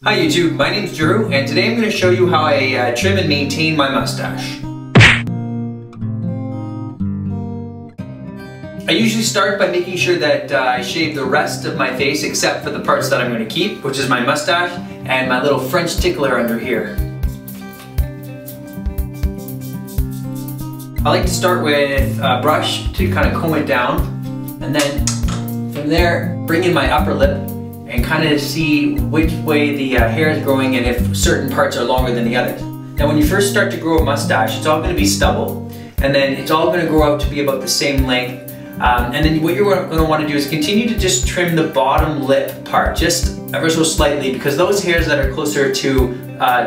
Hi YouTube, my name's Drew, and today I'm going to show you how I trim and maintain my mustache. I usually start by making sure that I shave the rest of my face except for the parts that I'm going to keep, which is my mustache and my little French tickler under here. I like to start with a brush to kind of comb it down, and then from there bring in my upper lip and kind of see which way the hair is growing and if certain parts are longer than the others. Now when you first start to grow a mustache, it's all going to be stubble, and then it's all going to grow out to be about the same length. And then what you're going to want to do is continue to just trim the bottom lip part, just ever so slightly, because those hairs that are closer to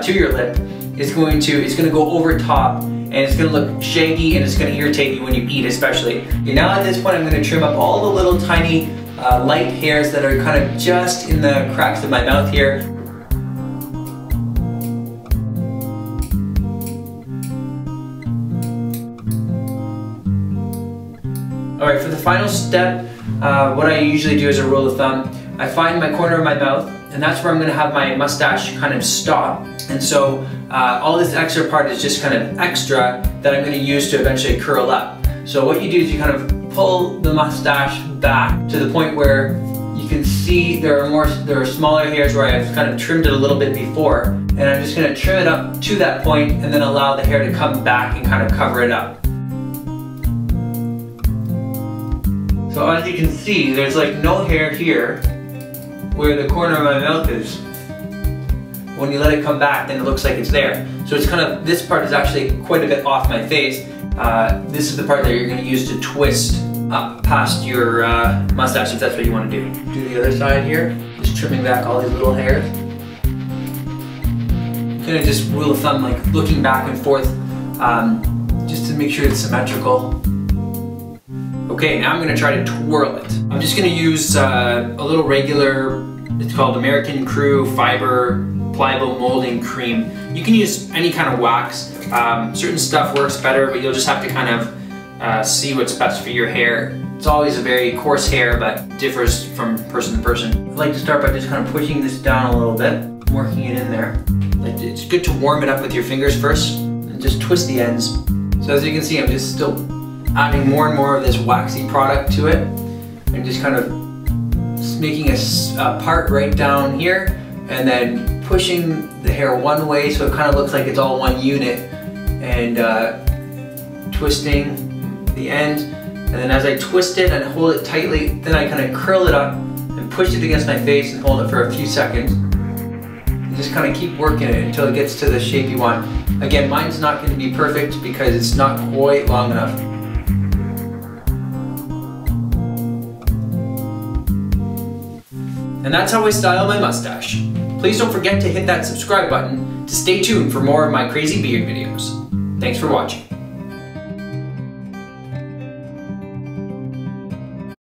your lip it's going to go over top, and it's going to look shaggy and it's going to irritate you when you eat, especially. Okay, now at this point I'm going to trim up all the little tiny light hairs that are kind of just in the cracks of my mouth here. Alright, for the final step, what I usually do as a rule of thumb, I find my corner of my mouth, and that's where I'm going to have my mustache kind of stop. And so all this extra part is just kind of extra that I'm going to use to eventually curl up. So what you do is you kind of pull the mustache back to the point where you can see there are smaller hairs where I've kind of trimmed it a little bit before, and I'm just going to trim it up to that point and then allow the hair to come back and kind of cover it up. So as you can see, there's like no hair here where the corner of my mouth is. When you let it come back, then it looks like it's there. So it's kind of, this part is actually quite a bit off my face. This is the part that you're going to use to twist up past your mustache, if that's what you want to do. Do the other side here, just trimming back all these little hairs. Kind of just rule of thumb, like looking back and forth, just to make sure it's symmetrical. Okay, now I'm going to try to twirl it. I'm just going to use a little regular, it's called American Crew Fiber Pliable Molding Cream. You can use any kind of wax. Certain stuff works better, but you'll just have to kind of see what's best for your hair. It's always a very coarse hair, but differs from person to person. I like to start by just kind of pushing this down a little bit, working it in there. It's good to warm it up with your fingers first, and just twist the ends. So as you can see, I'm just still adding more and more of this waxy product to it, and just kind of making a part right down here, and then pushing the hair one way so it kind of looks like it's all one unit, and twisting the end. And then as I twist it and hold it tightly, then I kind of curl it up and push it against my face and hold it for a few seconds. And just kind of keep working it until it gets to the shape you want. Again, mine's not going to be perfect because it's not quite long enough. And that's how I style my mustache. Please don't forget to hit that subscribe button to stay tuned for more of my crazy beard videos. Thanks for watching.